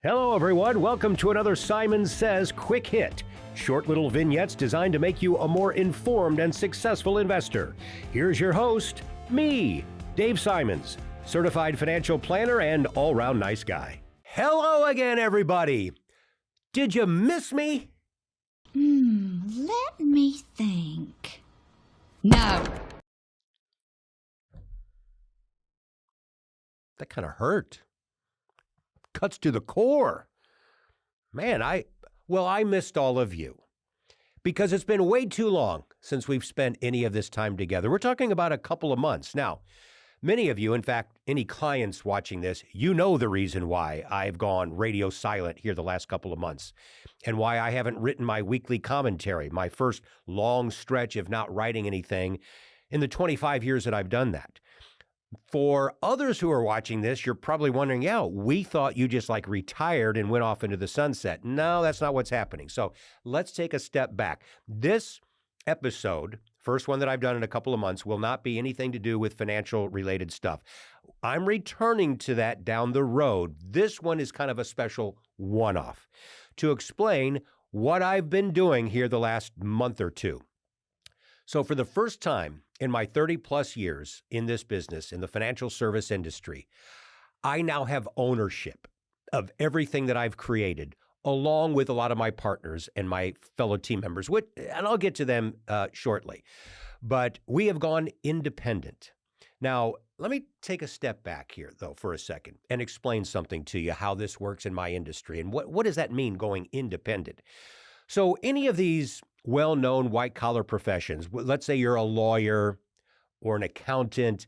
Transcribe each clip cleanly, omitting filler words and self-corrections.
Hello, everyone. Welcome to another Simon Says Quick Hit. Short little vignettes designed to make you a more informed and successful investor. Here's your host, me, Dave Simons, certified financial planner and all-round nice guy. Hello again, everybody. Did you miss me? Let me think. No. That kind of hurt. Cuts to the core. Man, I missed all of you because it's been way too long since we've spent any of this time together. We're talking about a couple of months. Now, many of you, in fact, any clients watching this, you know the reason why I've gone radio silent here the last couple of months and why I haven't written my weekly commentary, my first long stretch of not writing anything in the 25 years that I've done that. For others who are watching this, you're probably wondering, yeah, we thought you just like retired and went off into the sunset. No, that's not what's happening. So let's take a step back. This episode, first one that I've done in a couple of months, will not be anything to do with financial related stuff. I'm returning to that down the road. This one is kind of a special one-off to explain what I've been doing here the last month or two. So for the first time in my 30 plus years in this business, in the financial service industry, I now have ownership of everything that I've created, along with a lot of my partners and my fellow team members, and I'll get to them shortly. But we have gone independent. Now, let me take a step back here, though, for a second and explain something to you, how this works in my industry. And what does that mean, going independent? So any of these well-known white-collar professions, let's say you're a lawyer or an accountant,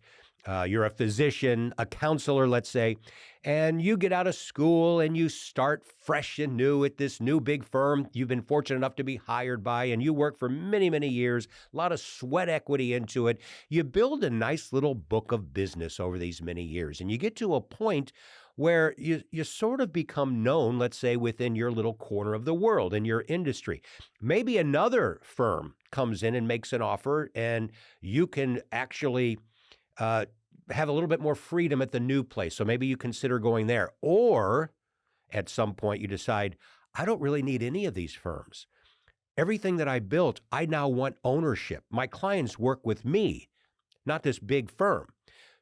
you're a physician, a counselor, let's say, and you get out of school and you start fresh and new at this new big firm you've been fortunate enough to be hired by, and you work for many, many years, a lot of sweat equity into it. You build a nice little book of business over these many years, and you get to a point where you sort of become known, let's say, within your little corner of the world, in your industry. Maybe another firm comes in and makes an offer, and you can actually have a little bit more freedom at the new place. So maybe you consider going there. Or at some point you decide, I don't really need any of these firms. Everything that I built, I now want ownership. My clients work with me, not this big firm.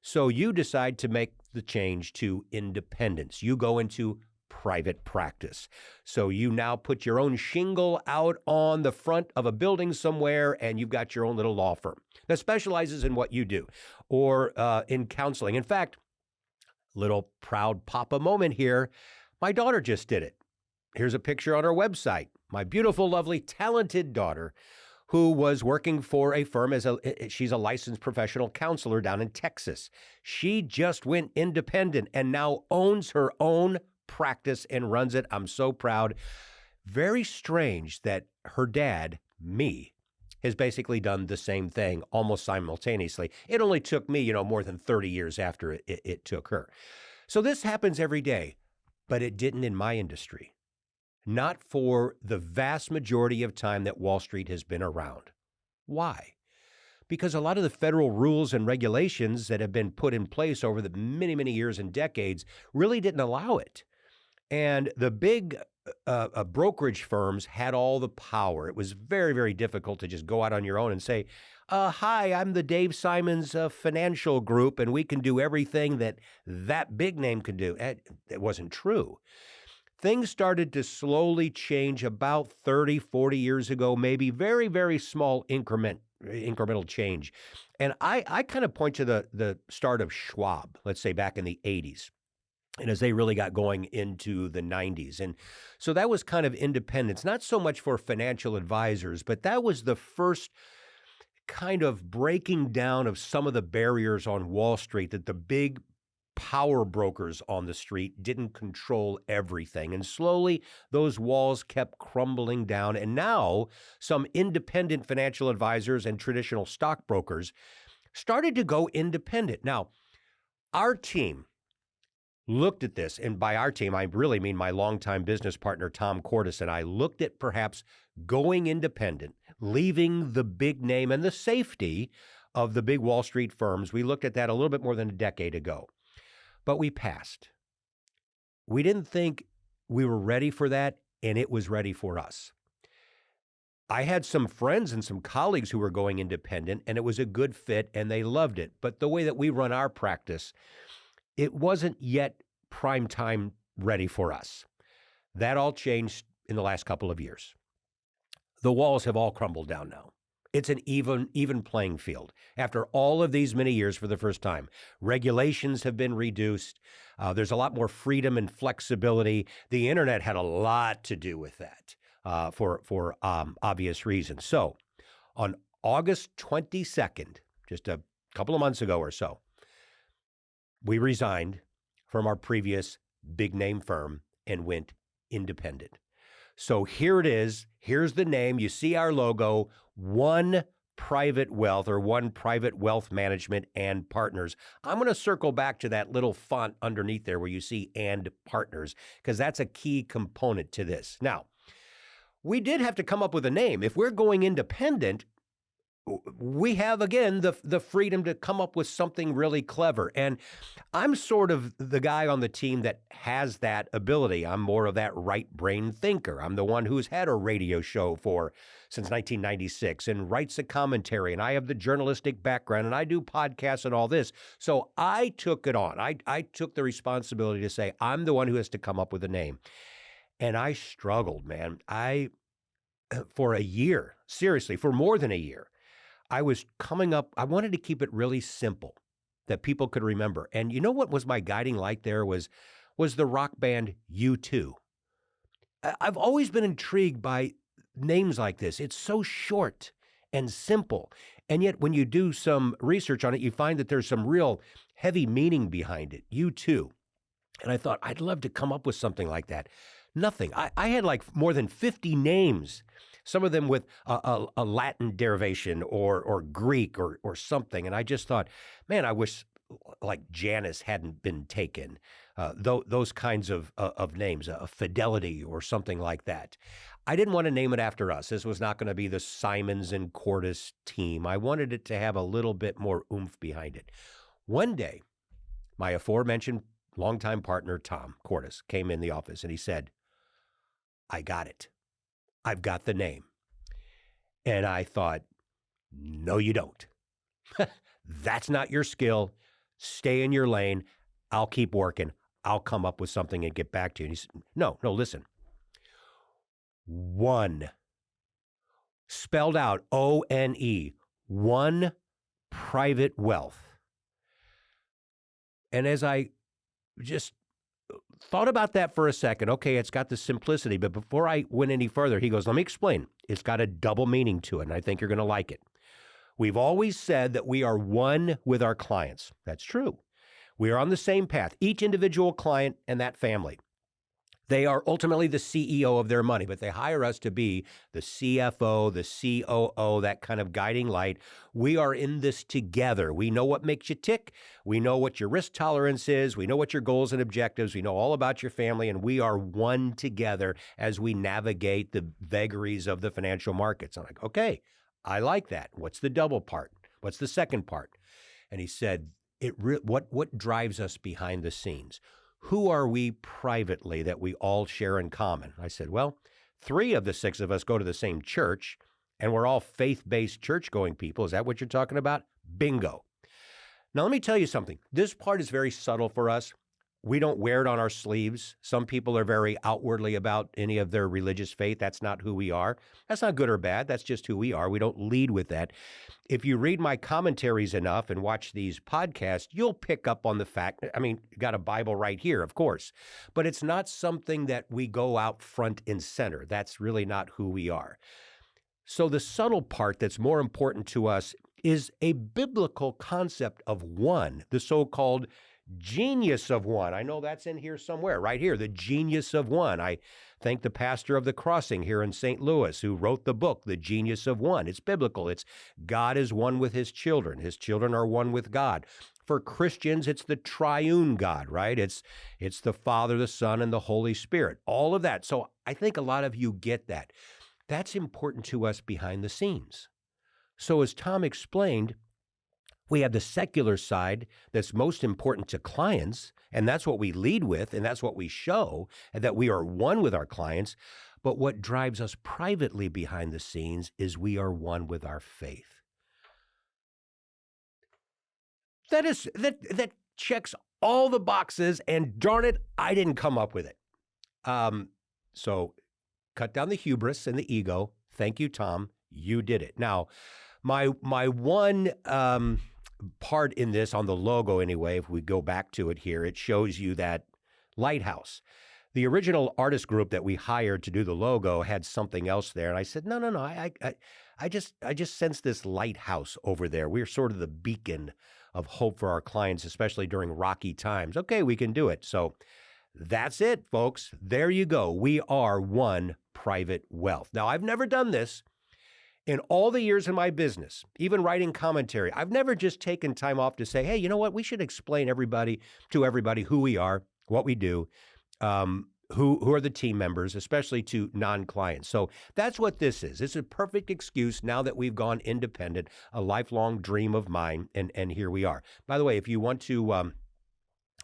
So you decide to make the change to independence. You go into private practice. So you now put your own shingle out on the front of a building somewhere, and you've got your own little law firm that specializes in what you do, or in counseling. In fact, little proud papa moment here. My daughter just did it. Here's a picture on our website. My beautiful, lovely, talented daughter, who was working for a firm she's a licensed professional counselor down in Texas. She just went independent and now owns her own practice and runs it. I'm so proud. Very strange that her dad, me, has basically done the same thing almost simultaneously. It only took me, more than 30 years after it took her. So this happens every day, but it didn't in my industry. Not for the vast majority of time that Wall Street has been around. Why? Because a lot of the federal rules and regulations that have been put in place over the many, many years and decades really didn't allow it. And the big brokerage firms had all the power. It was very, very difficult to just go out on your own and say, hi, I'm the Dave Simons Financial Group, and we can do everything that big name can do. It wasn't true. Things started to slowly change about 30, 40 years ago, maybe very, very small incremental change. And I kind of point to the start of Schwab, let's say back in the 80s. And as they really got going into the 90s. And so that was kind of independence, not so much for financial advisors, but that was the first kind of breaking down of some of the barriers on Wall Street that the big power brokers on the street didn't control everything. And slowly those walls kept crumbling down. And now some independent financial advisors and traditional stockbrokers started to go independent. Now, our team looked at this, and by our team, I really mean my longtime business partner, Tom Cordes, and I looked at perhaps going independent, leaving the big name and the safety of the big Wall Street firms. We looked at that a little bit more than a decade ago, but we passed. We didn't think we were ready for that, and it was ready for us. I had some friends and some colleagues who were going independent, and it was a good fit, and they loved it. But the way that we run our practice, it wasn't yet prime time ready for us. That all changed in the last couple of years. The walls have all crumbled down now. It's an even playing field. After all of these many years for the first time, regulations have been reduced. There's a lot more freedom and flexibility. The internet had a lot to do with that for obvious reasons. So on August 22nd, just a couple of months ago or so, we resigned from our previous big name firm and went independent. So here it is. Here's the name. You see our logo, One Private Wealth, or One Private Wealth Management and Partners. I'm going to circle back to that little font underneath there where you see and partners, because that's a key component to this. Now, we did have to come up with a name. If we're going independent, we have, again, the freedom to come up with something really clever. And I'm sort of the guy on the team that has that ability. I'm more of that right brain thinker. I'm the one who's had a radio show since 1996 and writes a commentary, and I have the journalistic background, and I do podcasts and all this. So I took it on. I took the responsibility to say, I'm the one who has to come up with a name. And I struggled, man. For a year, seriously, for more than a year, I was coming up, I wanted to keep it really simple that people could remember. And you know what was my guiding light there was the rock band U2. I've always been intrigued by names like this. It's so short and simple. And yet when you do some research on it, you find that there's some real heavy meaning behind it, U2. And I thought, I'd love to come up with something like that. Nothing. I had like more than 50 names, some of them with a Latin derivation or Greek or something. And I just thought, man, I wish like Janus hadn't been taken, those kinds of names, Fidelity or something like that. I didn't want to name it after us. This was not going to be the Simons and Cordes team. I wanted it to have a little bit more oomph behind it. One day, my aforementioned longtime partner, Tom Cordes, came in the office and he said, I got it. I've got the name. And I thought, no, you don't. That's not your skill. Stay in your lane. I'll keep working. I'll come up with something and get back to you. And he said, no, listen. One. Spelled out O-N-E. One Private Wealth. And as I just thought about that for a second, okay, it's got the simplicity, but before I went any further, he goes, let me explain. It's got a double meaning to it, and I think you're going to like it. We've always said that we are one with our clients. That's true. We are on the same path, each individual client and that family. They are ultimately the CEO of their money, but they hire us to be the CFO, the COO, that kind of guiding light. We are in this together. We know what makes you tick. We know what your risk tolerance is. We know what your goals and objectives. We know all about your family, and we are one together as we navigate the vagaries of the financial markets. I'm like, okay, I like that. What's the double part? What's the second part? And he said, what drives us behind the scenes? Who are we privately that we all share in common? I said, well, 3 of the 6 of us go to the same church, and we're all faith-based church-going people. Is that what you're talking about? Bingo. Now, let me tell you something. This part is very subtle for us. We don't wear it on our sleeves. Some people are very outwardly about any of their religious faith. That's not who we are. That's not good or bad. That's just who we are. We don't lead with that. If you read my commentaries enough and watch these podcasts, you'll pick up on the fact, I mean, you got a Bible right here, of course, but it's not something that we go out front and center. That's really not who we are. So the subtle part that's more important to us is a biblical concept of one, the so-called genius of one. I know that's in here somewhere, right here, the genius of one. I thank the pastor of the Crossing here in St. Louis who wrote the book, The Genius of One. It's biblical. It's God is one with his children. His children are one with God. For Christians, it's the triune God, right? It's the Father, the Son, and the Holy Spirit. All of that. So I think a lot of you get that. That's important to us behind the scenes. So as Tom explained, We have the secular side that's most important to clients, and that's what we lead with, and that's what we show, and that we are one with our clients. But what drives us privately behind the scenes is we are one with our faith. That checks all the boxes, and darn it, I didn't come up with it. So cut down the hubris and the ego. Thank you, Tom. You did it. Now, my one part in this, on the logo anyway, if we go back to it here, it shows you that lighthouse. The original artist group that we hired to do the logo had something else there. And I said, no. I just sense this lighthouse over there. We're sort of the beacon of hope for our clients, especially during rocky times. Okay, we can do it. So that's it, folks. There you go. We are One Private Wealth. Now, I've never done this. In all the years in my business, even writing commentary, I've never just taken time off to say, hey, you know what? We should explain to everybody who we are, what we do, who are the team members, especially to non-clients. So that's what this is. It's a perfect excuse now that we've gone independent, a lifelong dream of mine, and here we are. By the way, if you want to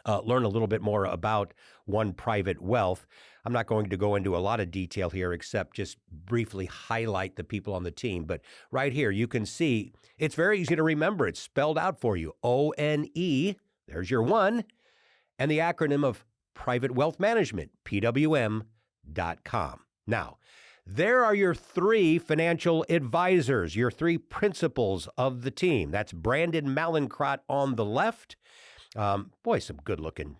learn a little bit more about One Private Wealth, I'm not going to go into a lot of detail here, except just briefly highlight the people on the team. But right here, you can see it's very easy to remember. It's spelled out for you. ONE, there's your one, and the acronym of Private Wealth Management, PWM.com. Now, there are your three financial advisors, your three principals of the team. That's Brandon Malincrot on the left. Boy, some good-looking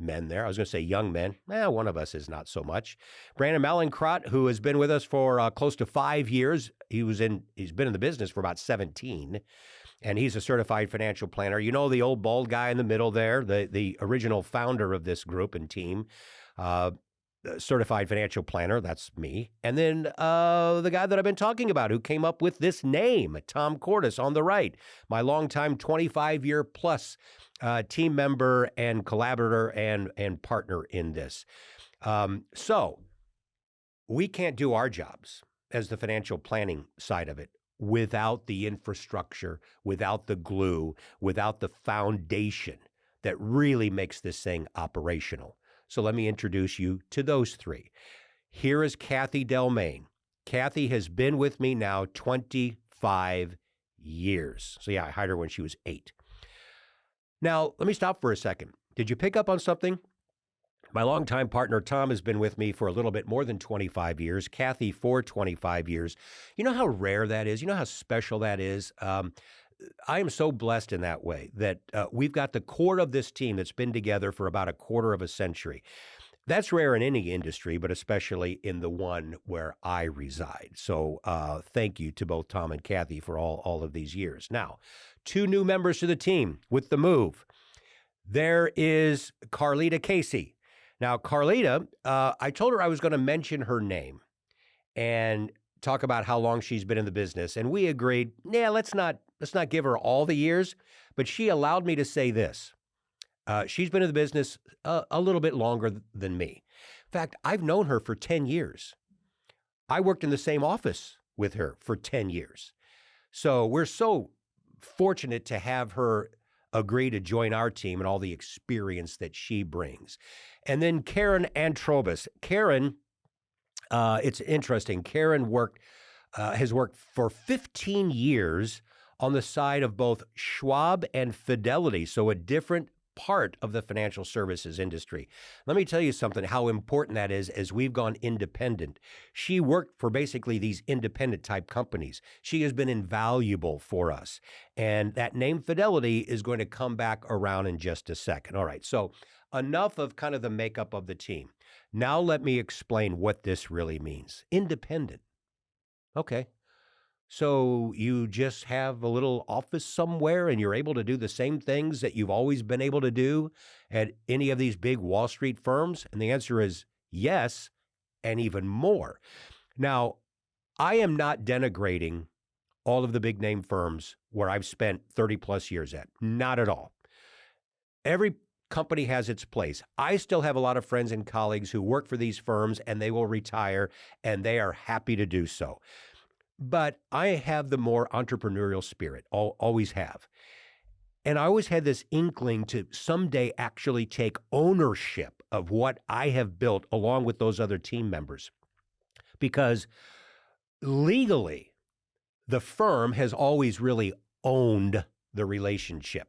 men there. I was going to say young men. One of us is not so much. Brandon Malincrot, who has been with us for close to 5 years. He's been in the business for about 17, and he's a certified financial planner. You know, the old bald guy in the middle there, the original founder of this group and team, certified financial planner. That's me. And then the guy that I've been talking about who came up with this name, Tom Cordes on the right, my longtime 25-year plus team member and collaborator and partner in this. So we can't do our jobs as the financial planning side of it without the infrastructure, without the glue, without the foundation that really makes this thing operational. So let me introduce you to those three. Here is Kathy Delmain. Kathy has been with me now 25 years. So yeah, I hired her when she was 8. Now, let me stop for a second. Did you pick up on something? My longtime partner, Tom, has been with me for a little bit more than 25 years. Kathy for 25 years. You know how rare that is? You know how special that is? I am so blessed in that way that we've got the core of this team that's been together for about a quarter of a century. That's rare in any industry, but especially in the one where I reside. So thank you to both Tom and Kathy for all of these years. Now, 2 new members to the team with the move. There is Carlita Casey. Now, Carlita, I told her I was going to mention her name and talk about how long she's been in the business. And we agreed, let's not give her all the years, but she allowed me to say this. She's been in the business a little bit longer than me. In fact, I've known her for 10 years. I worked in the same office with her for 10 years. So we're so fortunate to have her agree to join our team and all the experience that she brings. And then Karen Antrobus. Karen, it's interesting. Karen has worked for 15 years on the side of both Schwab and Fidelity, so a different part of the financial services industry. Let me tell you something, how important that is as we've gone independent. She worked for basically these independent type companies. She has been invaluable for us. And that name Fidelity is going to come back around in just a second. All right, so enough of kind of the makeup of the team. Now let me explain what this really means. Independent. Okay. So you just have a little office somewhere and you're able to do the same things that you've always been able to do at any of these big Wall Street firms? And the answer is yes, and even more. Now, I am not denigrating all of the big name firms where I've spent 30 plus years at. Not at all. Every company has its place. I still have a lot of friends and colleagues who work for these firms and they will retire and they are happy to do so. But I have the more entrepreneurial spirit, always have. And I always had this inkling to someday actually take ownership of what I have built along with those other team members. Because legally, the firm has always really owned the relationship.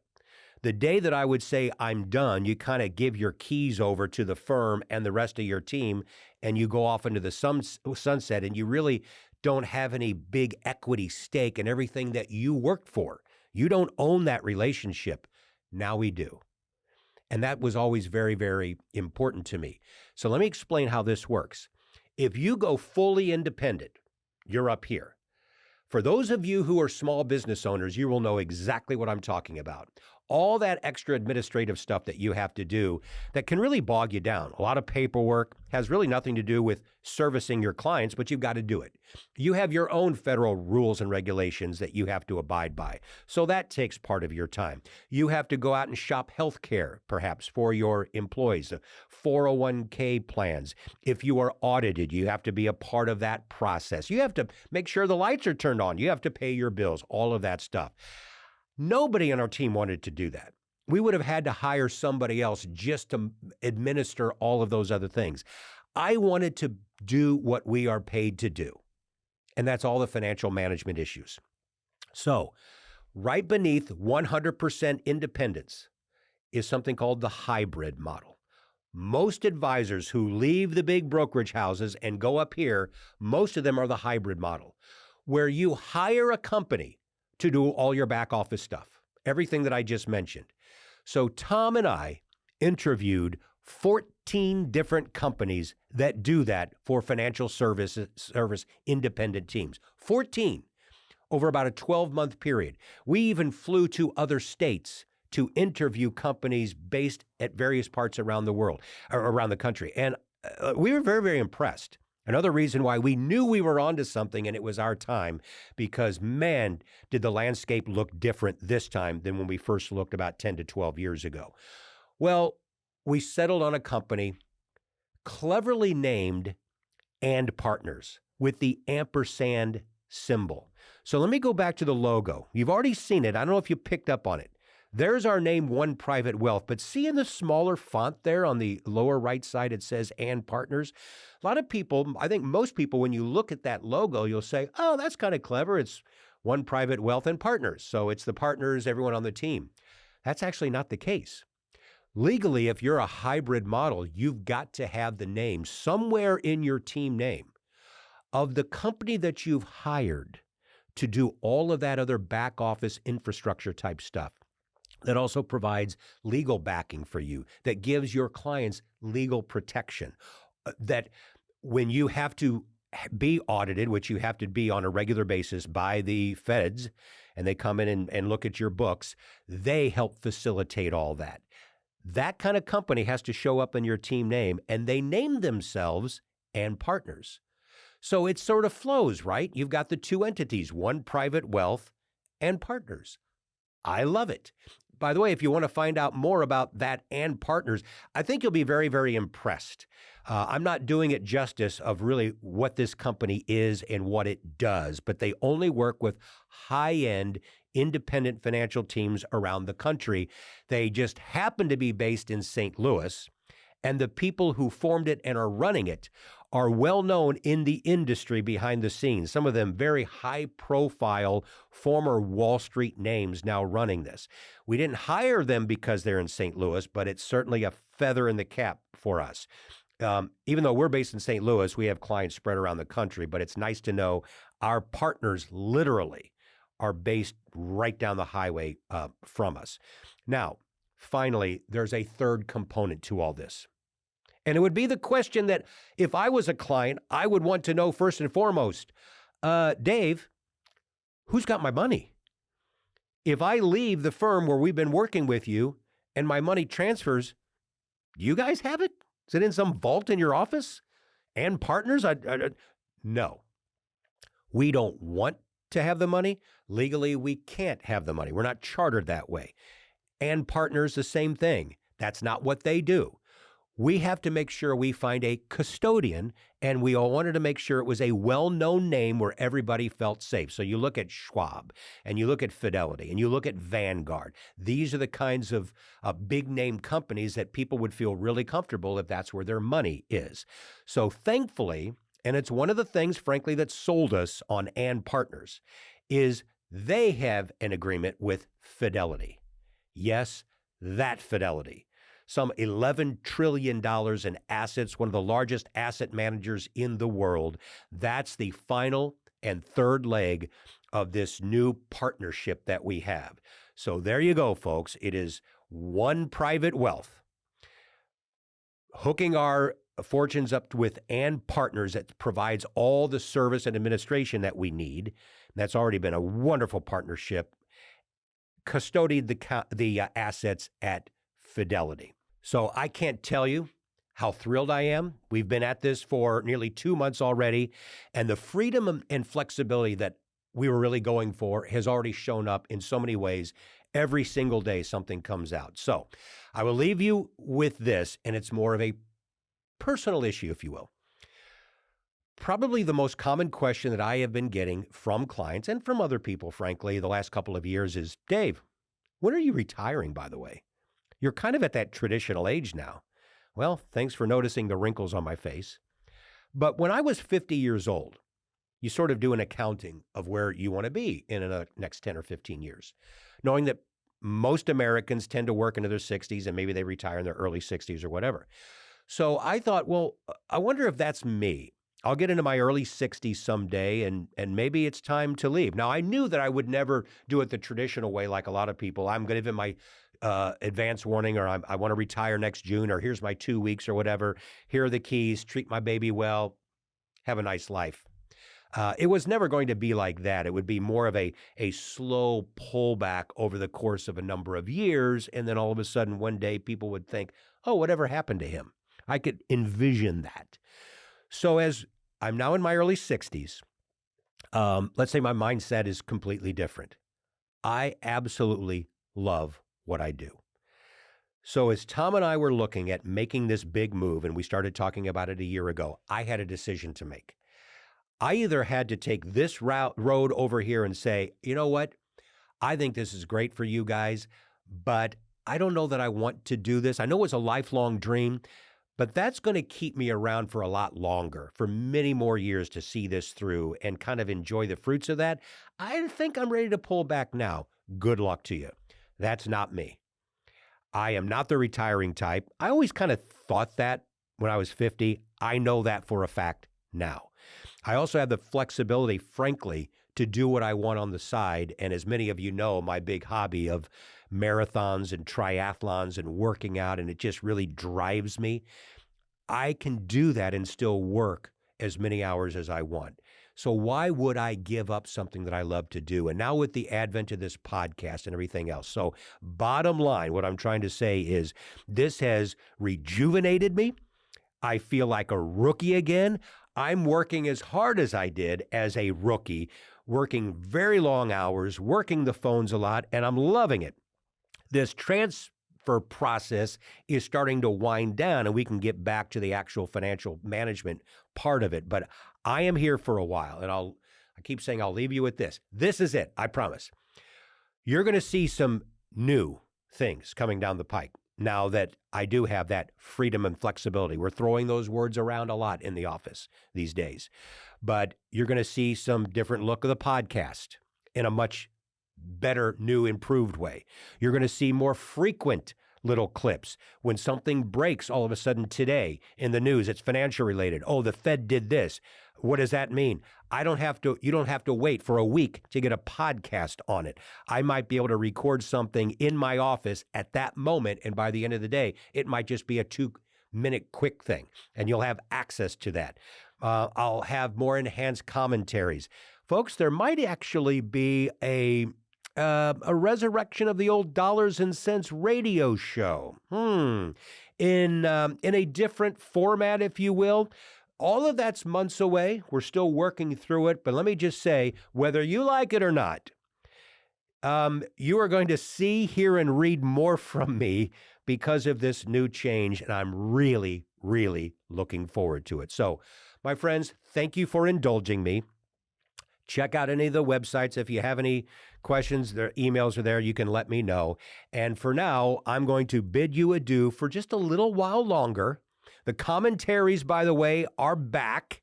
The day that I would say I'm done, you kind of give your keys over to the firm and the rest of your team, and you go off into the sunset, and you really don't have any big equity stake in everything that you worked for. You don't own that relationship. Now we do. And that was always very, very important to me. So let me explain how this works. If you go fully independent, you're up here. For those of you who are small business owners, you will know exactly what I'm talking about. All that extra administrative stuff that you have to do that can really bog you down. A lot of paperwork has really nothing to do with servicing your clients, but you've got to do it. You have your own federal rules and regulations that you have to abide by. So that takes part of your time. You have to go out and shop health care, perhaps, for your employees, 401k plans. If you are audited, you have to be a part of that process. You have to make sure the lights are turned on. You have to pay your bills, all of that stuff. Nobody on our team wanted to do that. We would have had to hire somebody else just to administer all of those other things. I wanted to do what we are paid to do, and that's all the financial management issues. So right beneath 100% independence is something called the hybrid model. Most advisors who leave the big brokerage houses and go up here, most of them are the hybrid model, where you hire a company to do all your back office stuff, everything that I just mentioned. So Tom and I interviewed 14 different companies that do that for financial service independent teams. 14 over about a 12-month period. We even flew to other states to interview companies based at various parts around the world, or around the country. And we were very, very impressed. Another reason why we knew we were onto something and it was our time, because man, did the landscape look different this time than when we first looked about 10 to 12 years ago. Well, we settled on a company cleverly named And Partners with the ampersand symbol. So let me go back to the logo. You've already seen it. I don't know if you picked up on it. There's our name, One Private Wealth, but see in the smaller font there on the lower right side, it says And Partners. A lot of people, I think most people, when you look at that logo, you'll say, oh, that's kind of clever. It's One Private Wealth and Partners. So it's the partners, everyone on the team. That's actually not the case. Legally, if you're a hybrid model, you've got to have the name somewhere in your team name of the company that you've hired to do all of that other back office infrastructure type stuff. That also provides legal backing for you, that gives your clients legal protection, that when you have to be audited, which you have to be on a regular basis by the feds, and they come in and look at your books, they help facilitate all that. That kind of company has to show up in your team name, and they name themselves And Partners. So it sort of flows, right? You've got the two entities, One Private Wealth and Partners. I love it. By the way, if you want to find out more about that And Partners, I think you'll be very, very impressed. I'm not doing it justice of really what this company is and what it does, but they only work with high-end independent financial teams around the country. They just happen to be based in St. Louis, and the people who formed it and are running it are well known in the industry behind the scenes. Some of them very high profile former Wall Street names now running this. We didn't hire them because they're in St. Louis, but it's certainly a feather in the cap for us. Even though we're based in St. Louis, we have clients spread around the country, but it's nice to know our partners literally are based right down the highway from us. Now, finally, there's a third component to all this. And it would be the question that if I was a client, I would want to know first and foremost, Dave, who's got my money? If I leave the firm where we've been working with you and my money transfers, do you guys have it? Is it in some vault in your office? And Partners? No. We don't want to have the money. Legally, we can't have the money. We're not chartered that way. And Partners, the same thing. That's not what they do. we have to make sure we find a custodian, and we all wanted to make sure it was a well-known name where everybody felt safe. So you look at Schwab, and you look at Fidelity, and you look at Vanguard. These are the kinds of big-name companies that people would feel really comfortable if that's where their money is. So thankfully, and it's one of the things, frankly, that sold us on And Partners, is they have an agreement with Fidelity. Yes, that Fidelity. Some $11 trillion in assets, one of the largest asset managers in the world. That's the final and third leg of this new partnership that we have. So there you go, folks. It is one private wealth hooking our fortunes up with And Partners that provides all the service and administration that we need. That's already been a wonderful partnership. Custodied the assets at Fidelity. So I can't tell you how thrilled I am. We've been at this for nearly 2 months already, and the freedom and flexibility that we were really going for has already shown up in so many ways. Every single day something comes out. So I will leave you with this, and it's more of a personal issue, if you will. Probably the most common question that I have been getting from clients and from other people, frankly, the last couple of years is, Dave, when are you retiring, by the way? You're kind of at that traditional age now. Well, thanks for noticing the wrinkles on my face. But when I was 50 years old, you sort of do an accounting of where you want to be in the next 10 or 15 years, knowing that most Americans tend to work into their 60s and maybe they retire in their early 60s or whatever. So I thought, well, I wonder if that's me. I'll get into my early 60s someday, and maybe it's time to leave. Now, I knew that I would never do it the traditional way like a lot of people. I'm going to give it my advance warning, or I want to retire next June, or here's my 2 weeks or whatever. Here are the keys. Treat my baby well. Have a nice life. It was never going to be like that. It would be more of a slow pullback over the course of a number of years, and then all of a sudden one day people would think, oh, whatever happened to him? I could envision that. So as I'm now in my early 60s, let's say my mindset is completely different. I absolutely love what I do. So as Tom and I were looking at making this big move, and we started talking about it a year ago, I had a decision to make. I either had to take this road over here and say, you know what, I think this is great for you guys, but I don't know that I want to do this. I know it's a lifelong dream, but that's going to keep me around for a lot longer, for many more years to see this through and kind of enjoy the fruits of that. I think I'm ready to pull back now. Good luck to you. That's not me. I am not the retiring type. I always kind of thought that when I was 50. I know that for a fact now. I also have the flexibility, frankly, to do what I want on the side. And as many of you know, my big hobby of marathons and triathlons and working out, and it just really drives me. I can do that and still work as many hours as I want. So why would I give up something that I love to do? And now with the advent of this podcast and everything else. So bottom line, what I'm trying to say is this has rejuvenated me. I feel like a rookie again. I'm working as hard as I did as a rookie, working very long hours, working the phones a lot, and I'm loving it. This transfer process is starting to wind down, and we can get back to the actual financial management part of it. But I am here for a while, and I keep saying I'll leave you with this. This is it, I promise. You're going to see some new things coming down the pike now that I do have that freedom and flexibility. We're throwing those words around a lot in the office these days. But you're going to see some different look of the podcast in a much better, new, improved way. You're going to see more frequent little clips. When something breaks all of a sudden today in the news, it's financial related. Oh, the Fed did this. What does that mean? You don't have to wait for a week to get a podcast on it. I might be able to record something in my office at that moment, and by the end of the day, it might just be a 2-minute quick thing, and you'll have access to that. I'll have more enhanced commentaries. Folks, there might actually be a resurrection of the old dollars and cents radio show. In a different format, if you will. All of that's months away. We're still working through it. But let me just say, whether you like it or not, you are going to see, hear, and read more from me because of this new change, and I'm really, really looking forward to it. So, my friends, thank you for indulging me. Check out any of the websites. If you have any questions, their emails are there. You can let me know. And for now, I'm going to bid you adieu for just a little while longer. The commentaries, by the way, are back.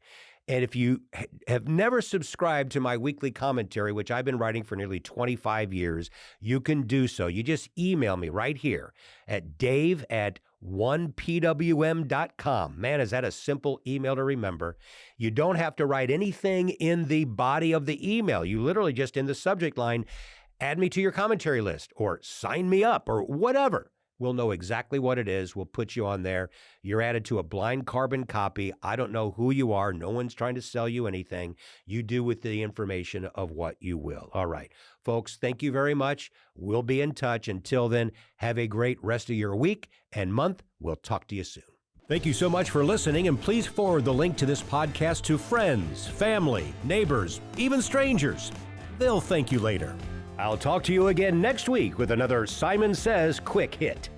And if you have never subscribed to my weekly commentary, which I've been writing for nearly 25 years, you can do so. You just email me right here at dave@1pwm.com. Man, is that a simple email to remember. You don't have to write anything in the body of the email. You literally just in the subject line, add me to your commentary list or sign me up or whatever. We'll know exactly what it is. We'll put you on there. You're added to a blind carbon copy. I don't know who you are. No one's trying to sell you anything. You do with the information of what you will. All right, folks, thank you very much. We'll be in touch. Until then, have a great rest of your week and month. We'll talk to you soon. Thank you so much for listening, and please forward the link to this podcast to friends, family, neighbors, even strangers. They'll thank you later. I'll talk to you again next week with another Simon Says Quick Hit.